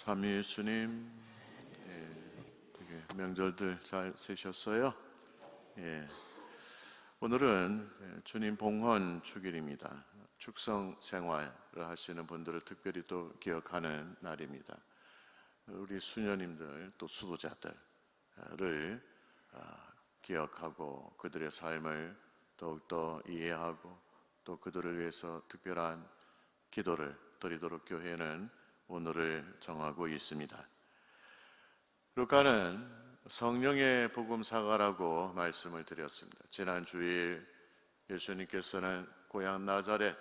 삼위 예수님, 되게 명절들 잘 세셨어요? 오늘은 주님 봉헌 주일입니다. 축성 생활을 하시는 분들을 특별히 또 기억하는 날입니다. 우리 수녀님들 또 수도자들을 기억하고 그들의 삶을 더욱더 이해하고 또 그들을 위해서 특별한 기도를 드리도록 교회는 오늘을 정하고 있습니다. 루카는 성령의 복음사가라고 말씀을 드렸습니다. 지난 주일 예수님께서는 고향 나자렛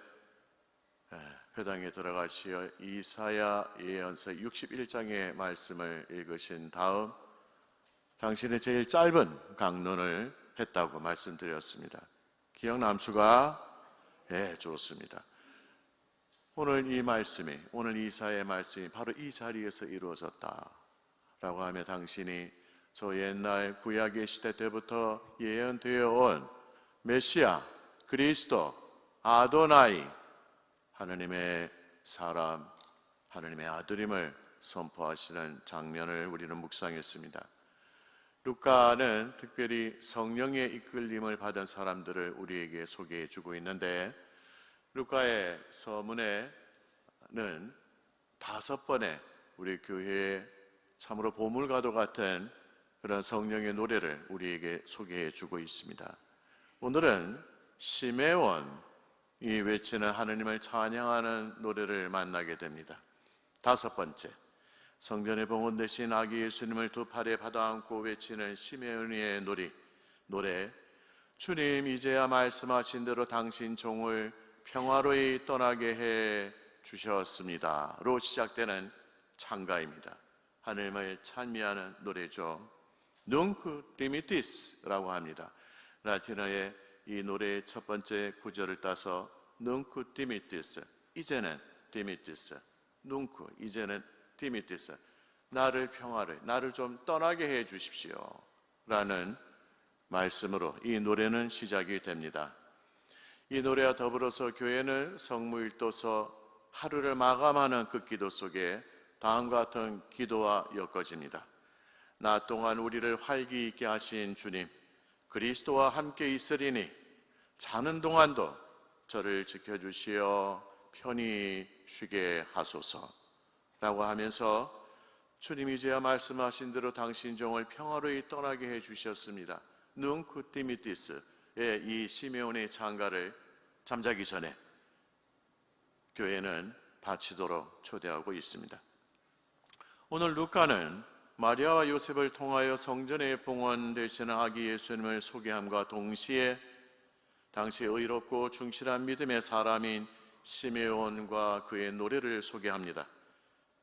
회당에 들어가시어 이사야 예언서 61장의 말씀을 읽으신 다음 당신의 제일 짧은 강론을 했다고 말씀드렸습니다. 기억남수가 좋습니다. 오늘 이 말씀이, 오늘 이사야의 말씀이 바로 이 자리에서 이루어졌다라고 하며 당신이 저 옛날 구약의 시대 때부터 예언되어 온 메시아, 그리스도, 아도나이, 하느님의 사람, 하느님의 아들임을 선포하시는 장면을 우리는 묵상했습니다. 루카는 특별히 성령의 이끌림을 받은 사람들을 우리에게 소개해 주고 있는데 루카의 서문에는 5번의 우리 교회에 참으로 보물과도 같은 그런 성령의 노래를 우리에게 소개해 주고 있습니다. 오늘은 시메온이 외치는 하느님을 찬양하는 노래를 만나게 됩니다. 5번째, 성전에 봉헌되신 아기 예수님을 두 팔에 받아안고 외치는 시메온의 노래. 주님 이제야 말씀하신 대로 당신 종을 평화로이 떠나게 해 주셨습니다로 시작되는 찬가입니다. 하느님을 찬미하는 노래죠. Nunc dimittis라고 합니다. 라틴어의 이 노래의 첫 번째 구절을 따서 Nunc dimittis, 이제는 dimittis, Nunc, 이제는 dimittis, 나를 평화로이, 나를 좀 떠나게 해 주십시오 라는 말씀으로 이 노래는 시작이 됩니다. 이 노래와 더불어서 교회는 성무일도서 하루를 마감하는 그 기도 속에 다음과 같은 기도와 엮어집니다. 낮 동안 우리를 활기 있게 하신 주님, 그리스도와 함께 있으리니 자는 동안도 저를 지켜주시어 편히 쉬게 하소서 라고 하면서 주님이 이제야 말씀하신 대로 당신 종을 평화로이 떠나게 해주셨습니다. Nunc dimittis, 이 시메온의 찬가를 잠자기 전에 교회는 바치도록 초대하고 있습니다. 오늘 루카는 마리아와 요셉을 통하여 성전에 봉헌되시는 아기 예수님을 소개함과 동시에 당시 의롭고 충실한 믿음의 사람인 시메온과 그의 노래를 소개합니다.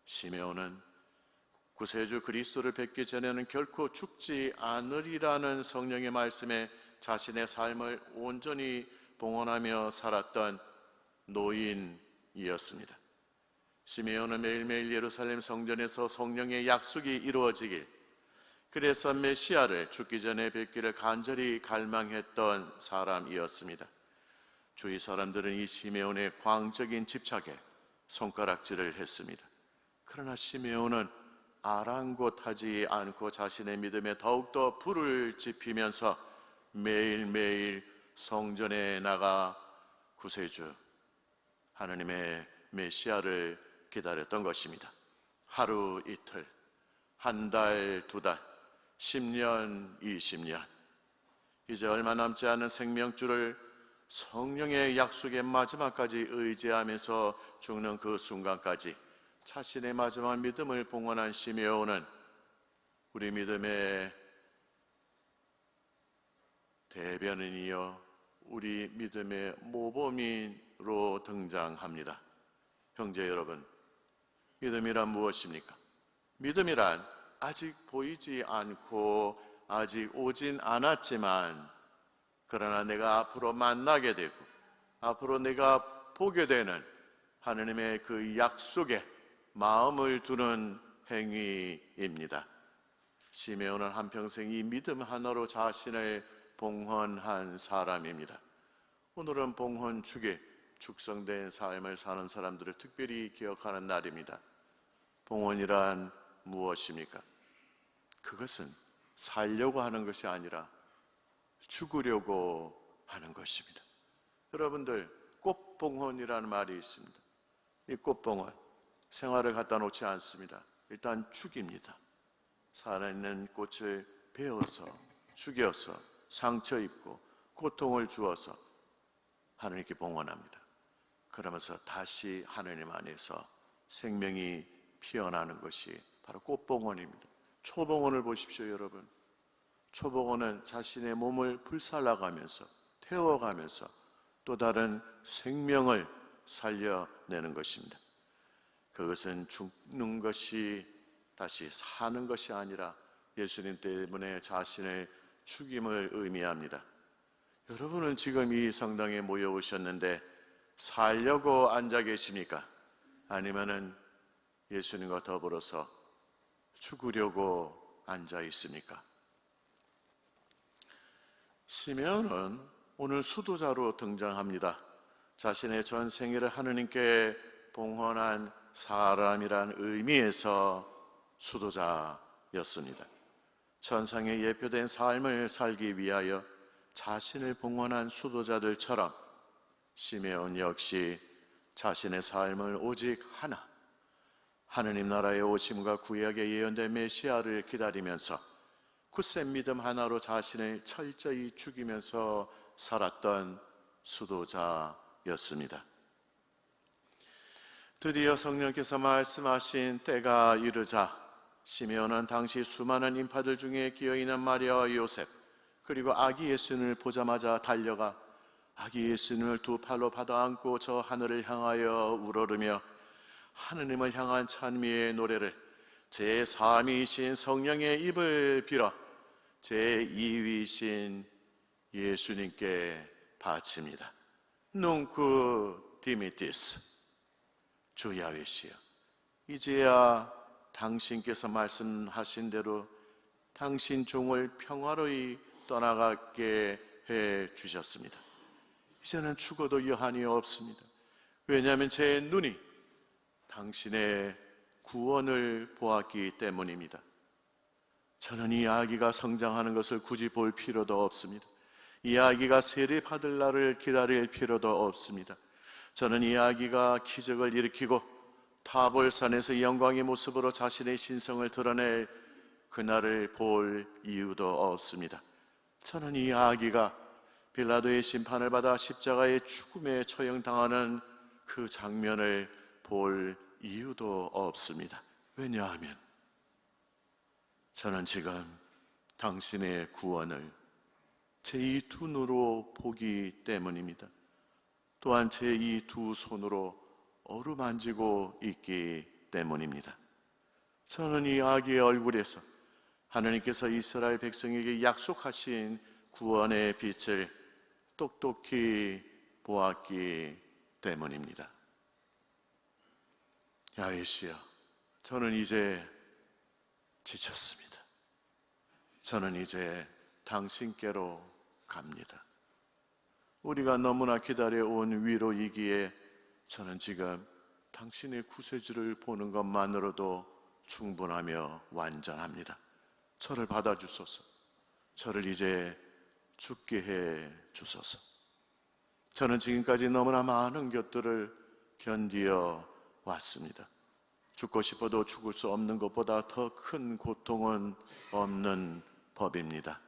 시메온은 구세주 그리스도를 뵙기 전에는 결코 죽지 않으리라는 성령의 말씀에 자신의 삶을 온전히 봉헌하며 살았던 노인이었습니다. 시메온은 매일매일 예루살렘 성전에서 성령의 약속이 이루어지길, 그래서 메시아를 죽기 전에 뵙기를 간절히 갈망했던 사람이었습니다. 주위 사람들은 이 시메온의 광적인 집착에 손가락질을 했습니다. 그러나 시메온은 아랑곳하지 않고 자신의 믿음에 더욱더 불을 지피면서 매일매일 성전에 나가 구세주 하느님의 메시아를 기다렸던 것입니다. 하루 이틀, 한 달, 2달, 10년, 20년, 이제 얼마 남지 않은 생명줄을 성령의 약속의 마지막까지 의지하면서 죽는 그 순간까지 자신의 마지막 믿음을 봉헌한 시메온은 우리 믿음의 대변인이요, 우리 믿음의 모범인으로 등장합니다. 형제 여러분, 믿음이란 무엇입니까? 믿음이란 아직 보이지 않고 아직 오진 않았지만 그러나 내가 앞으로 만나게 되고 앞으로 내가 보게 되는 하느님의 그 약속에 마음을 두는 행위입니다. 시메온은 한평생 이 믿음 하나로 자신을 봉헌한 사람입니다. 오늘은 봉헌 축에 축성된 삶을 사는 사람들을 특별히 기억하는 날입니다. 봉헌이란 무엇입니까? 그것은 살려고 하는 것이 아니라 죽으려고 하는 것입니다. 여러분들, 꽃봉헌이라는 말이 있습니다. 이 꽃봉헌, 생활을 갖다 놓지 않습니다. 일단 죽입니다. 살아있는 꽃을 베어서 죽여서 상처 입고 고통을 주어서 하나님께 봉헌합니다. 그러면서 다시 하나님 안에서 생명이 피어나는 것이 바로 꽃봉헌입니다. 초봉헌을 보십시오, 여러분. 초봉헌은 자신의 몸을 불살라가면서 태워가면서 또 다른 생명을 살려내는 것입니다. 그것은 죽는 것이 다시 사는 것이 아니라 예수님 때문에 자신의 죽임을 의미합니다. 여러분은 지금 이 성당에 모여오셨는데 살려고 앉아 계십니까? 아니면은 예수님과 더불어서 죽으려고 앉아 있습니까? 시meon은 오늘 수도자로 등장합니다. 자신의 전 생애를 하느님께 봉헌한 사람이란 의미에서 수도자였습니다. 천상에 예표된 삶을 살기 위하여 자신을 봉헌한 수도자들처럼 시메온 역시 자신의 삶을 오직 하나, 하느님 나라의 오심과 구약에 예언된 메시아를 기다리면서 굳센 믿음 하나로 자신을 철저히 죽이면서 살았던 수도자였습니다. 드디어 성령께서 말씀하신 때가 이르자 시메온은 당시 수많은 인파들 중에 끼어있는 마리아와 요셉 그리고 아기 예수님을 보자마자 달려가 아기 예수님을 두 팔로 받아안고 저 하늘을 향하여 우러르며 하느님을 향한 찬미의 노래를 제3위이신 성령의 입을 빌어 제2위이신 예수님께 바칩니다. 눅쿠 디미티스, 주 야훼시여, 이제야 당신께서 말씀하신 대로 당신 종을 평화로이 떠나가게 해 주셨습니다. 이제는 죽어도 여한이 없습니다. 왜냐하면 제 눈이 당신의 구원을 보았기 때문입니다. 저는 이 아기가 성장하는 것을 굳이 볼 필요도 없습니다. 이 아기가 세례받을 날을 기다릴 필요도 없습니다. 저는 이 아기가 기적을 일으키고 타볼산에서 영광의 모습으로 자신의 신성을 드러낼 그날을 볼 이유도 없습니다. 저는 이 아기가 빌라도의 심판을 받아 십자가의 죽음에 처형당하는 그 장면을 볼 이유도 없습니다. 왜냐하면 저는 지금 당신의 구원을 제 이 두 눈으로 보기 때문입니다. 또한 제 이 두 손으로 어루만지고 있기 때문입니다. 저는 이 아기의 얼굴에서 하나님께서 이스라엘 백성에게 약속하신 구원의 빛을 똑똑히 보았기 때문입니다. 야훼시여, 저는 이제 지쳤습니다. 저는 이제 당신께로 갑니다. 우리가 너무나 기다려온 위로이기에 저는 지금 당신의 구세주를 보는 것만으로도 충분하며 완전합니다. 저를 받아주소서. 저를 이제 죽게 해 주소서. 저는 지금까지 너무나 많은 것들을 견디어 왔습니다. 죽고 싶어도 죽을 수 없는 것보다 더 큰 고통은 없는 법입니다.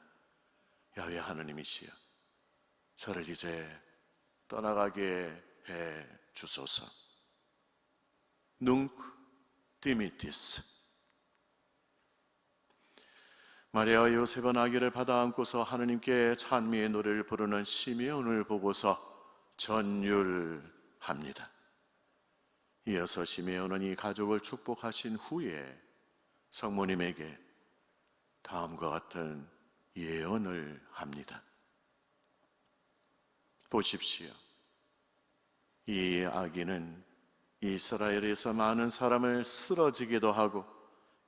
야훼 하느님이시여, 저를 이제 떠나가게 해 주소서. 눅 디미티스. 마리아와 요셉은 아기를 받아안고서 하느님께 찬미의 노래를 부르는 시메온을 보고서 전율합니다. 이어서 시메온은 이 가족을 축복하신 후에 성모님에게 다음과 같은 예언을 합니다. 보십시오. 이 아기는 이스라엘에서 많은 사람을 쓰러지게도 하고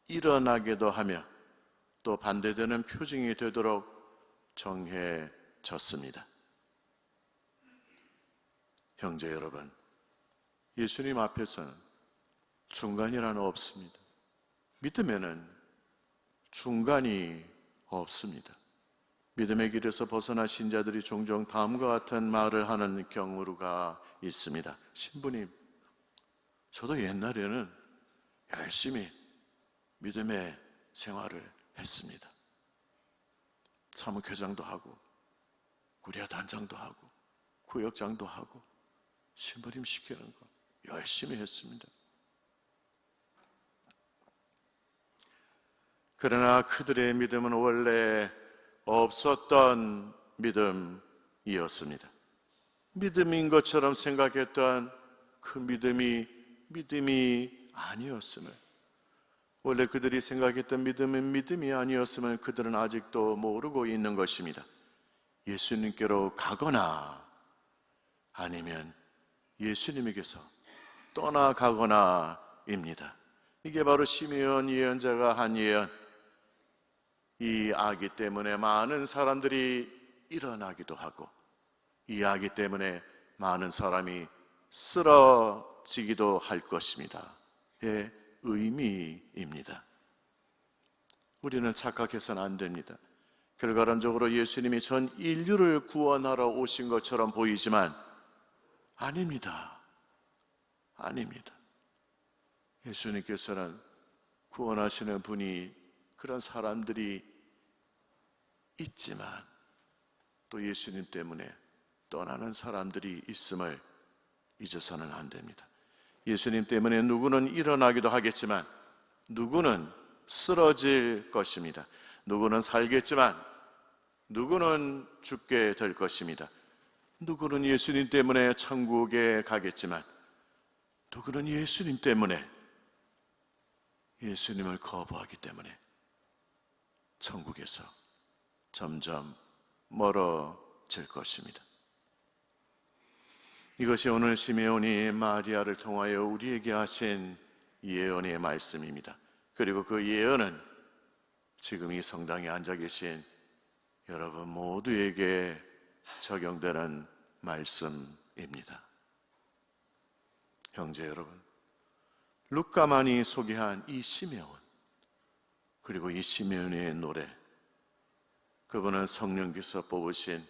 일어나게도 하며 또 반대되는 표징이 되도록 정해졌습니다. 형제 여러분, 예수님 앞에서는 중간이란 없습니다. 믿음에는 중간이 없습니다. 믿음의 길에서 벗어난 신자들이 종종 다음과 같은 말을 하는 경우가 있습니다. 신부님, 저도 옛날에는 열심히 믿음의 생활을 했습니다. 사무교장도 하고 구례단장도 하고 구역장도 하고 신부님 시키는 거 열심히 했습니다. 그러나 그들의 믿음은 원래 없었던 믿음이었습니다. 믿음인 것처럼 생각했던 그 믿음이 아니었음을, 원래 그들이 생각했던 믿음은 믿음이 아니었음을 그들은 아직도 모르고 있는 것입니다. 예수님께로 가거나 아니면 예수님에게서 떠나가거나입니다. 이게 바로 시므온 예언자가 한 예언, 이 아기 때문에 많은 사람들이 일어나기도 하고 이 아기 때문에 많은 사람이 쓰러지기도 할 것입니다. 의 의미입니다. 우리는 착각해서는 안 됩니다. 결과론적으로 예수님이 전 인류를 구원하러 오신 것처럼 보이지만 아닙니다. 아닙니다. 예수님께서는 구원하시는 분이 그런 사람들이 있지만 또 예수님 때문에 떠나는 사람들이 있음을 잊어서는 안 됩니다. 예수님 때문에 누구는 일어나기도 하겠지만 누구는 쓰러질 것입니다. 누구는 살겠지만 누구는 죽게 될 것입니다. 누구는 예수님 때문에 천국에 가겠지만 누구는 예수님 때문에, 예수님을 거부하기 때문에 천국에서 점점 멀어질 것입니다. 이것이 오늘 시므온이 마리아를 통하여 우리에게 하신 예언의 말씀입니다. 그리고 그 예언은 지금 이 성당에 앉아 계신 여러분 모두에게 적용되는 말씀입니다. 형제 여러분, 루카만이 소개한 이 시므온, 그리고 이 시므온의 노래, 그분은 성령께서 뽑으신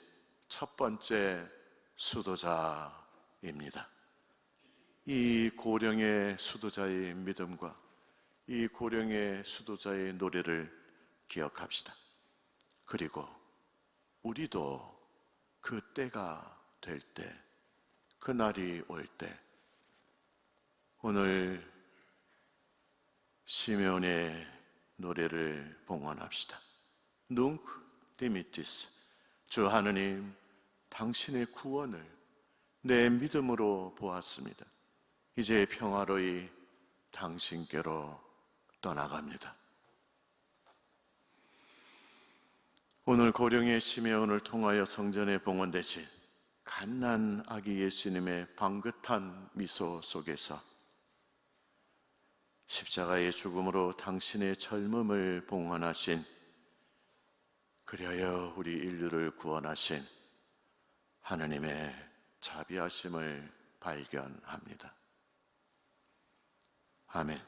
첫 번째 수도자입니다. 이 고령의 수도자의 믿음과 이 고령의 수도자의 노래를 기억합시다. 그리고 우리도 그 때가 될 때, 그 날이 올 때 오늘 시므온의 노래를 봉헌합시다. Nunc dimittis, 주 하느님, 당신의 구원을 내 믿음으로 보았습니다. 이제 평화로이 당신께로 떠나갑니다. 오늘 고령의 시므온을 통하여 성전에 봉헌되신 갓난 아기 예수님의 방긋한 미소 속에서 십자가의 죽음으로 당신의 젊음을 봉헌하신, 그리하여 우리 인류를 구원하신 하느님의 자비하심을 발견합니다. 아멘.